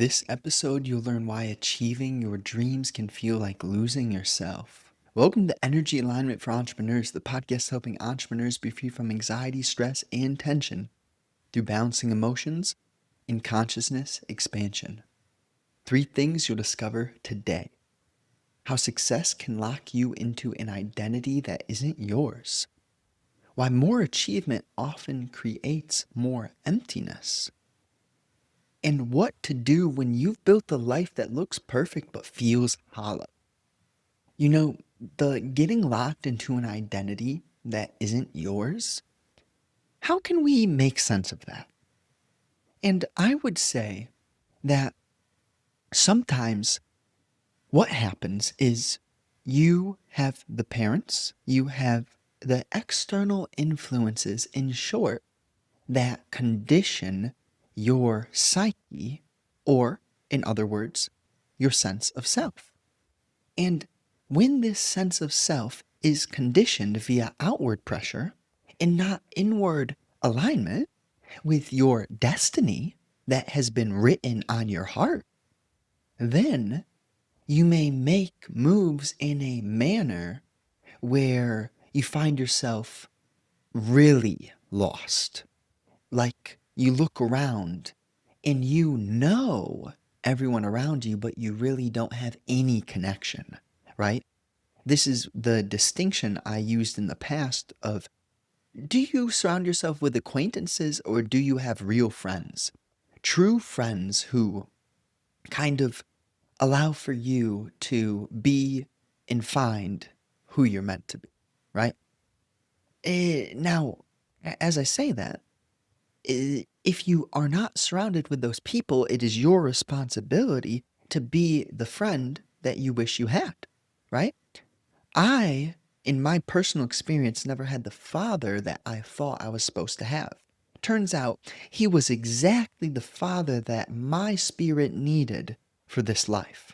This episode, you'll learn why achieving your dreams can feel like losing yourself. Welcome to Energy Alignment for Entrepreneurs, the podcast helping entrepreneurs be free from anxiety, stress, and tension through balancing emotions and consciousness expansion. 3 things you'll discover today. How success can lock you into an identity that isn't yours. Why more achievement often creates more emptiness. And what to do when you've built a life that looks perfect but feels hollow. You know, the getting locked into an identity that isn't yours, how can we make sense of that? And I would say that sometimes what happens is you have the parents, you have the external influences, in short, that condition your psyche, or in other words, your sense of self. And when this sense of self is conditioned via outward pressure and not inward alignment with your destiny that has been written on your heart, then you may make moves in a manner where you find yourself really lost. Like you look around and you know everyone around you, but you really don't have any connection, right? This is the distinction I used in the past of, do you surround yourself with acquaintances or do you have real friends? True friends who kind of allow for you to be and find who you're meant to be, right? Now, as I say that, if you are not surrounded with those people, it is your responsibility to be the friend that you wish you had, right? I, in my personal experience, never had the father that I thought I was supposed to have. Turns out he was exactly the father that my spirit needed for this life.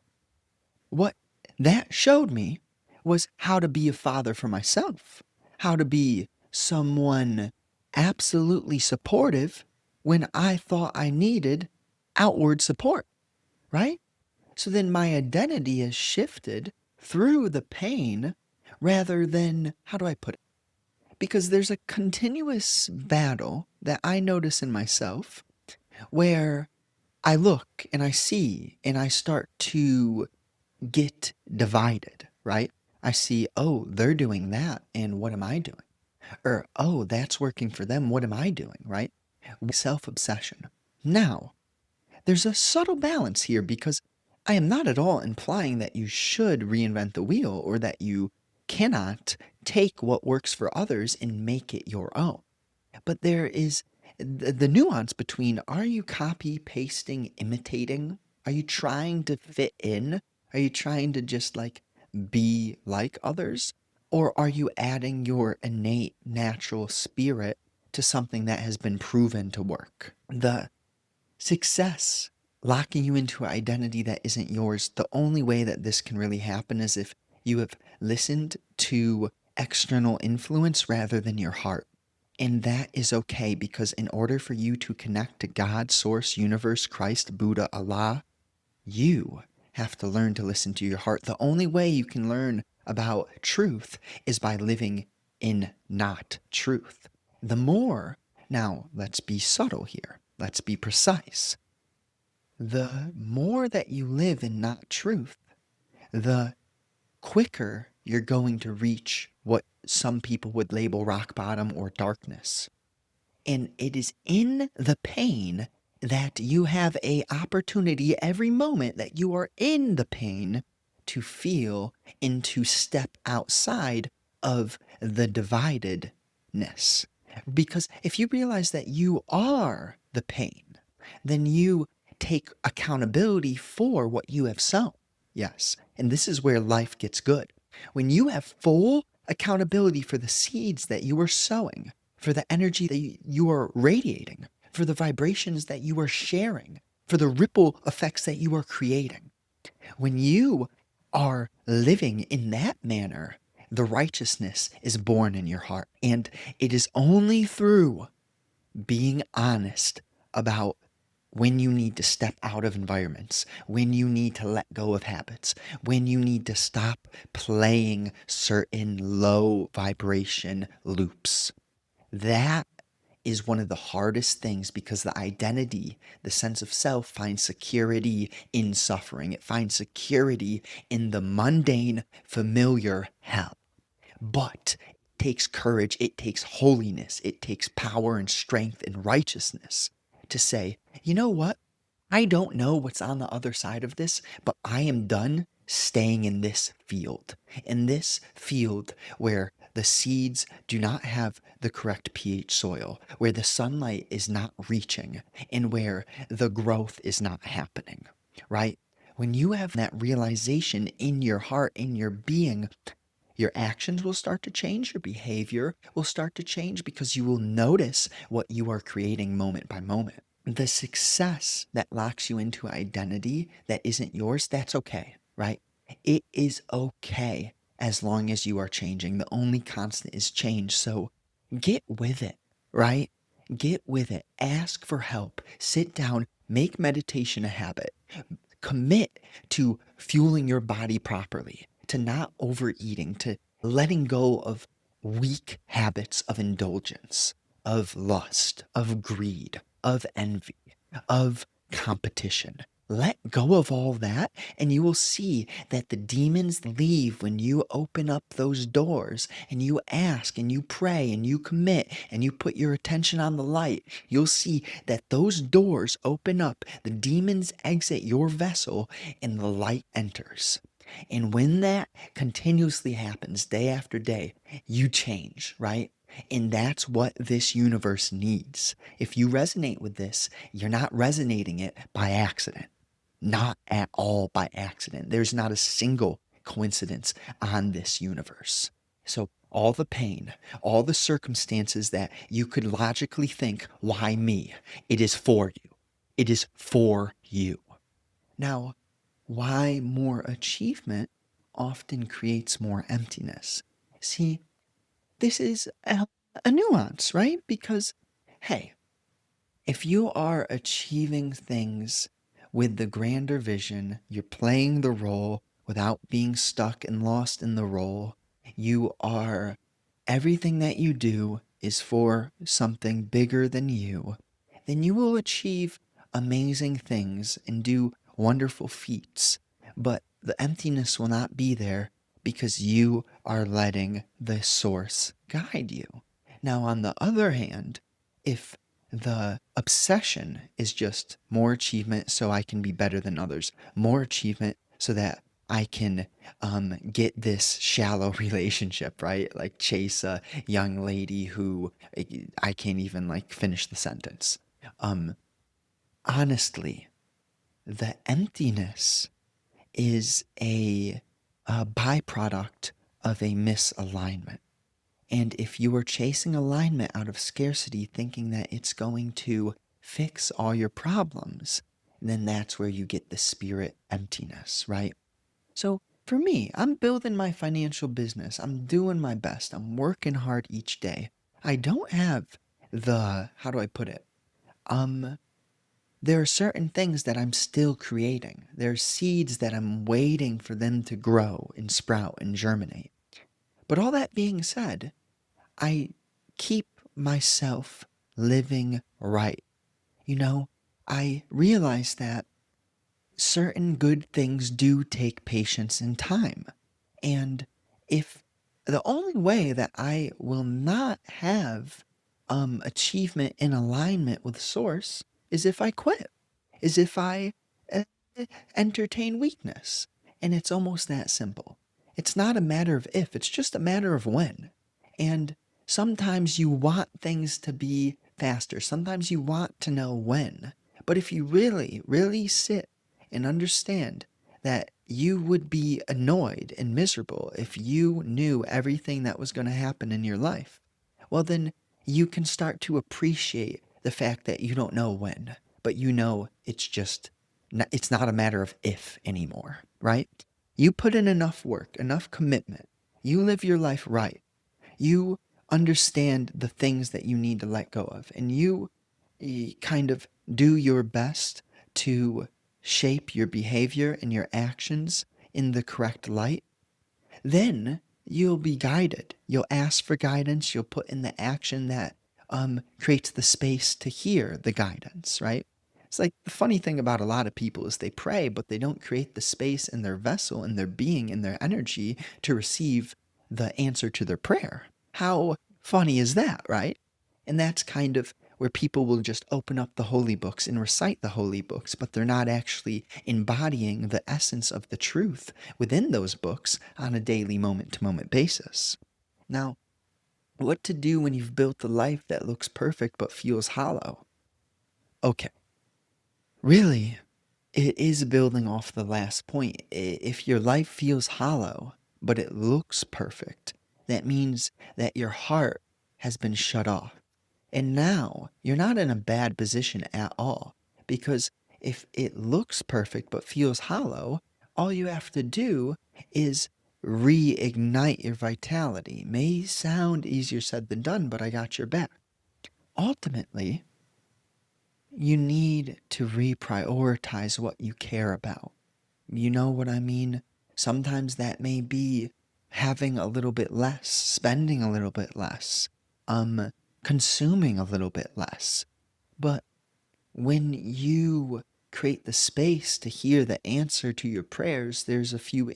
What that showed me was how to be a father for myself, how to be someone absolutely supportive when I thought I needed outward support, right? So then my identity is shifted through the pain rather than, how do I put it? Because there's a continuous battle that I notice in myself where I look and I see and I start to get divided, right? I see, oh, they're doing that, and what am I doing? Or, oh, that's working for them, what am I doing, right? Self obsession. Now, there's a subtle balance here because I am not at all implying that you should reinvent the wheel or that you cannot take what works for others and make it your own. But there is the nuance between, are you copy, pasting, imitating? Are you trying to fit in? Are you trying to just like be like others? Or are you adding your innate natural spirit to something that has been proven to work? The success locking you into an identity that isn't yours, the only way that this can really happen is if you have listened to external influence rather than your heart. And that is okay because in order for you to connect to God, Source, Universe, Christ, Buddha, Allah, you have to learn to listen to your heart. The only way you can learn about truth is by living in not truth. The more, now let's be subtle here, let's be precise. The more that you live in not truth, the quicker you're going to reach what some people would label rock bottom or darkness. And it is in the pain that you have a opportunity every moment that you are in the pain to feel and to step outside of the dividedness. Because if you realize that you are the pain, then you take accountability for what you have sown. Yes. And this is where life gets good. When you have full accountability for the seeds that you are sowing, for the energy that you are radiating, for the vibrations that you are sharing, for the ripple effects that you are creating. When you are living in that manner, the righteousness is born in your heart. And it is only through being honest about when you need to step out of environments, when you need to let go of habits, when you need to stop playing certain low vibration loops. That is one of the hardest things because the identity, the sense of self, finds security in suffering. It finds security in the mundane, familiar hell. But it takes courage, it takes holiness, it takes power and strength and righteousness to say, you know what? I don't know what's on the other side of this, but I am done staying in this field where the seeds do not have the correct pH soil, where the sunlight is not reaching, and where the growth is not happening, right? When you have that realization in your heart, in your being, your actions will start to change, your behavior will start to change because you will notice what you are creating moment by moment. The success that locks you into identity that isn't yours, that's okay, right? It is okay as long as you are changing. The only constant is change. So get with it, right? Get with it. Ask for help. Sit down. Make meditation a habit. Commit to fueling your body properly, to not overeating, to letting go of weak habits of indulgence, of lust, of greed, of envy, of competition. Let go of all that, and you will see that the demons leave when you open up those doors and you ask and you pray and you commit and you put your attention on the light. You'll see that those doors open up, the demons exit your vessel, and the light enters. And when that continuously happens day after day, you change, right? And that's what this universe needs. If you resonate with this, you're not resonating it by accident. Not at all by accident. There's not a single coincidence on this universe. So, all the pain, all the circumstances that you could logically think, why me? It is for you. It is for you. Now, why more achievement often creates more emptiness? See, this is a nuance, right? Because, hey, if you are achieving things with the grander vision, you're playing the role without being stuck and lost in the role, you are, everything that you do is for something bigger than you, then you will achieve amazing things and do wonderful feats. But the emptiness will not be there because you are letting the source guide you. Now, on the other hand, if the obsession is just more achievement so I can be better than others, more achievement so that I can get this shallow relationship, right? Like chase a young lady who I can't even like finish the sentence. Um, Honestly, the emptiness is a byproduct of a misalignment. And if you are chasing alignment out of scarcity, thinking that it's going to fix all your problems, then that's where you get the spirit emptiness, right? So for me, I'm building my financial business. I'm doing my best. I'm working hard each day. I don't have how do I put it? Um, there are certain things that I'm still creating. There are seeds that I'm waiting for them to grow and sprout and germinate. But all that being said, I keep myself living right. You know, I realize that certain good things do take patience and time. And if the only way that I will not have achievement in alignment with source is if I quit, is if I uh, entertain weakness. And it's almost that simple. It's not a matter of if, it's just a matter of when. And sometimes you want things to be faster, sometimes you want to know when. But if you really, really sit and understand that you would be annoyed and miserable if you knew everything that was going to happen in your life, well, then you can start to appreciate the fact that you don't know when, but you know it's not a matter of if anymore, right? You put in enough work, enough commitment, you live your life right, you understand the things that you need to let go of, and you kind of do your best to shape your behavior and your actions in the correct light, then you'll be guided. You'll ask for guidance. You'll put in the action that creates the space to hear the guidance, right? It's like the funny thing about a lot of people is they pray, but they don't create the space in their vessel, in their being, in their energy to receive the answer to their prayer. How funny is that, right? And that's kind of where people will just open up the holy books and recite the holy books, but they're not actually embodying the essence of the truth within those books on a daily moment to moment basis. Now, what to do when you've built a life that looks perfect but feels hollow? Okay, really, it is building off the last point. If your life feels hollow but it looks perfect, that means that your heart has been shut off. And now you're not in a bad position at all, because if it looks perfect but feels hollow, all you have to do is reignite your vitality. May sound easier said than done, but I got your back. Ultimately, you need to reprioritize what you care about. You know what I mean? Sometimes that may be having a little bit less, spending a little bit less, consuming a little bit less. But when you create the space to hear the answer to your prayers, there's a few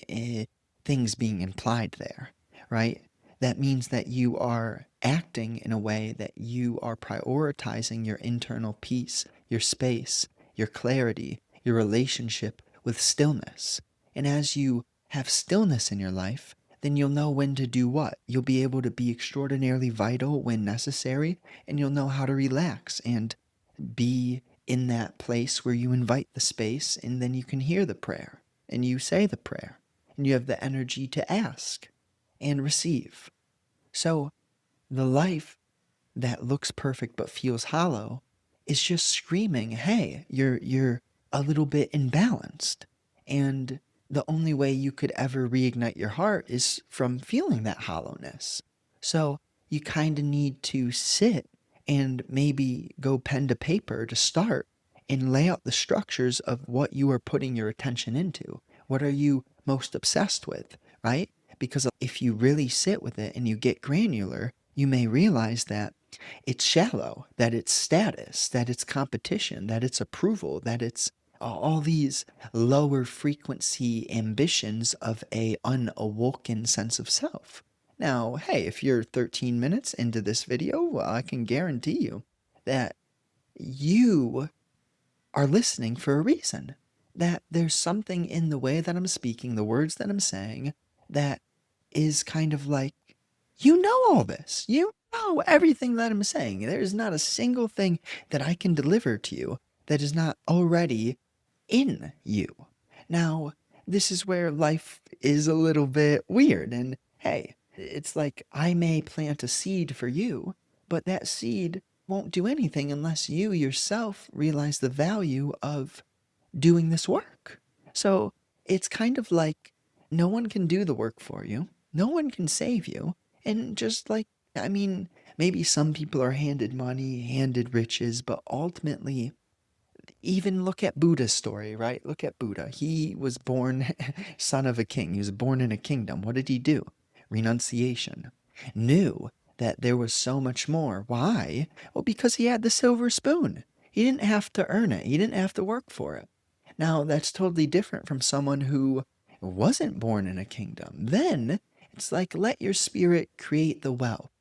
things being implied there, right? That means that you are acting in a way that you are prioritizing your internal peace, your space, your clarity, your relationship with stillness. And as you have stillness in your life, then you'll know when to do what. You'll be able to be extraordinarily vital when necessary, and you'll know how to relax and be in that place where you invite the space, and then you can hear the prayer and you say the prayer and you have the energy to ask and receive. So the life that looks perfect but feels hollow is just screaming, hey, you're a little bit imbalanced. And the only way you could ever reignite your heart is from feeling that hollowness. So you kind of need to sit and maybe go pen to paper to start and lay out the structures of what you are putting your attention into. What are you most obsessed with, right? Because if you really sit with it and you get granular, you may realize that it's shallow, that it's status, that it's competition, that it's approval, that it's all these lower frequency ambitions of a unawoken sense of self. Now, hey, if you're 13 minutes into this video, well, I can guarantee you that you are listening for a reason. That there's something in the way that I'm speaking, the words that I'm saying, that is kind of like, you know all this. You know everything that I'm saying. There is not a single thing that I can deliver to you that is not already in you. Now, this is where life is a little bit weird. And hey, it's like I may plant a seed for you, but that seed won't do anything unless you yourself realize the value of doing this work. So it's kind of like no one can do the work for you, no one can save you. And just like, I mean, maybe some people are handed money, handed riches, but ultimately, even look at Buddha's story, right? Look at Buddha. He was born son of a king. He was born in a kingdom. What did he do? Renunciation. Knew that there was so much more. Why? Well, because he had the silver spoon. He didn't have to earn it. He didn't have to work for it. Now, that's totally different from someone who wasn't born in a kingdom. Then it's like let your spirit create the wealth,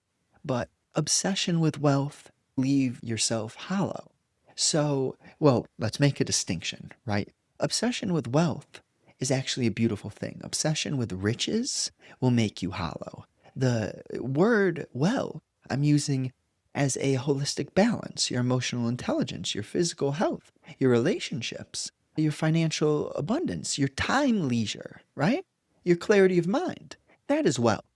but obsession with wealth leave yourself hollow. So, well, let's make a distinction, right? Obsession with wealth is actually a beautiful thing. Obsession with riches will make you hollow. The word well, I'm using as a holistic balance, your emotional intelligence, your physical health, your relationships, your financial abundance, your time leisure, right? Your clarity of mind. That is wealth.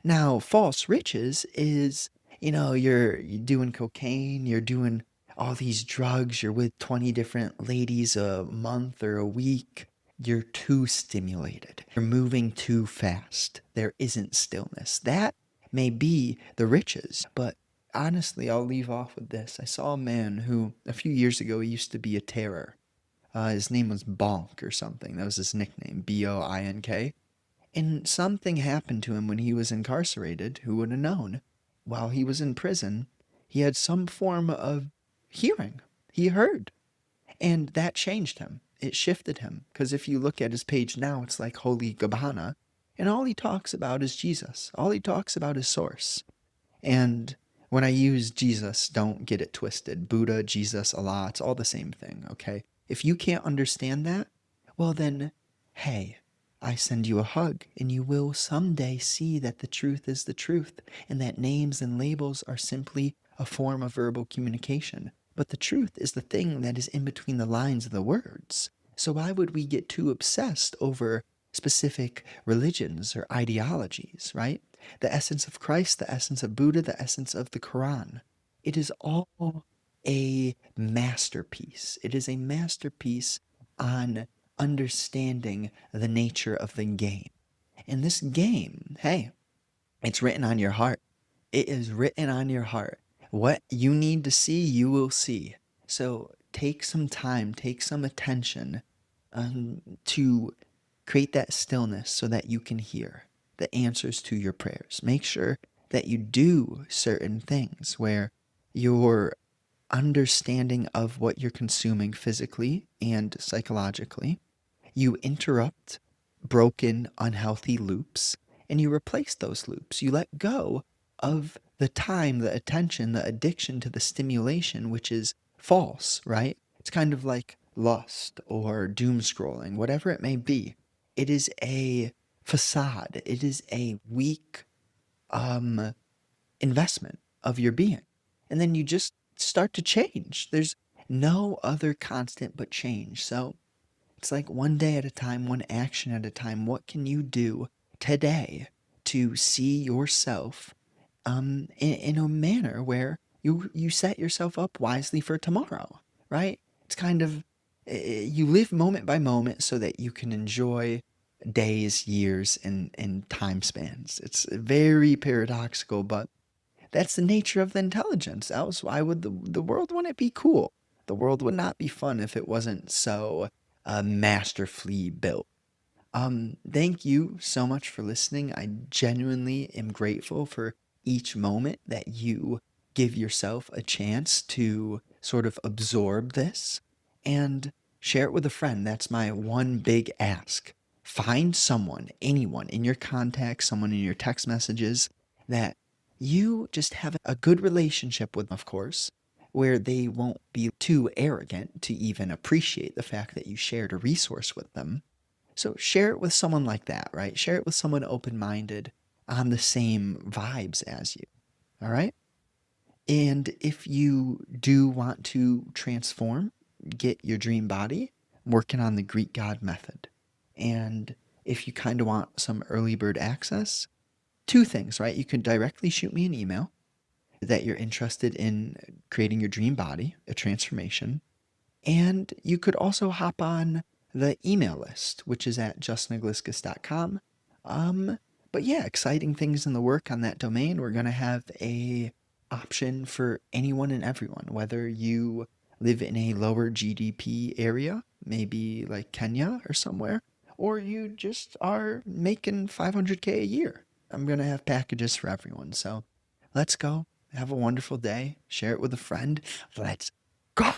Now, false riches is, you're doing cocaine, you're doing all these drugs, you're with 20 different ladies a month or a week. You're too stimulated. You're moving too fast. There isn't stillness. That may be the riches, but honestly, I'll leave off with this. I saw a man who, a few years ago, he used to be a terror. His name was Bonk or something. That was his nickname, Bink. And something happened to him when he was incarcerated. Who would have known? While he was in prison, he had some form of hearing. He heard. And that changed him. It shifted him. Because if you look at his page now, it's like Holy Gabbana. And all he talks about is Jesus. All he talks about is Source. And when I use Jesus, don't get it twisted. Buddha, Jesus, Allah, it's all the same thing, okay? If you can't understand that, well then, hey, I send you a hug, and you will someday see that the truth is the truth, and that names and labels are simply a form of verbal communication. But the truth is the thing that is in between the lines of the words. So why would we get too obsessed over specific religions or ideologies, right? The essence of Christ, the essence of Buddha, the essence of the Quran. It is all a masterpiece. It is a masterpiece on understanding the nature of the game. And this game, hey, it's written on your heart. It is written on your heart. What you need to see, you will see. So take some time, take some attention to create that stillness so that you can hear the answers to your prayers. Make sure that you do certain things where your understanding of what you're consuming physically and psychologically, you interrupt broken, unhealthy loops and you replace those loops. You let go of the time, the attention, the addiction to the stimulation, which is false, right? It's kind of like lust or doom scrolling, whatever it may be. It is a facade, it is a weak um, investment of your being. And then you just start to change. There's no other constant but change. So it's like one day at a time, one action at a time. What can you do today to see yourself in a manner where you set yourself up wisely for tomorrow, right? It's kind of, you live moment by moment so that you can enjoy days, years, and time spans. It's very paradoxical, but that's the nature of the intelligence. Else, why would the world wouldn't be cool? The world would not be fun if it wasn't so masterfully built. Thank you so much for listening. I genuinely am grateful for each moment that you give yourself a chance to sort of absorb this and share it with a friend. That's my one big ask. Find someone, anyone in your contacts, someone in your text messages that you just have a good relationship with, of course, where they won't be too arrogant to even appreciate the fact that you shared a resource with them. So share it with someone like that, right? Share it with someone open minded on the same vibes as you. All right. And if you do want to transform, get your dream body, I'm working on the Greek God method. And if you kind of want some early bird access, two things, right? You can directly shoot me an email that you're interested in creating your dream body, a transformation. And you could also hop on the email list, which is at justnagliscus.com. But yeah, exciting things in the work on that domain. We're going to have a option for anyone and everyone, whether you live in a lower GDP area, maybe like Kenya or somewhere, or you just are making 500K a year. I'm going to have packages for everyone. So let's go. Have a wonderful day. Share it with a friend. Let's go.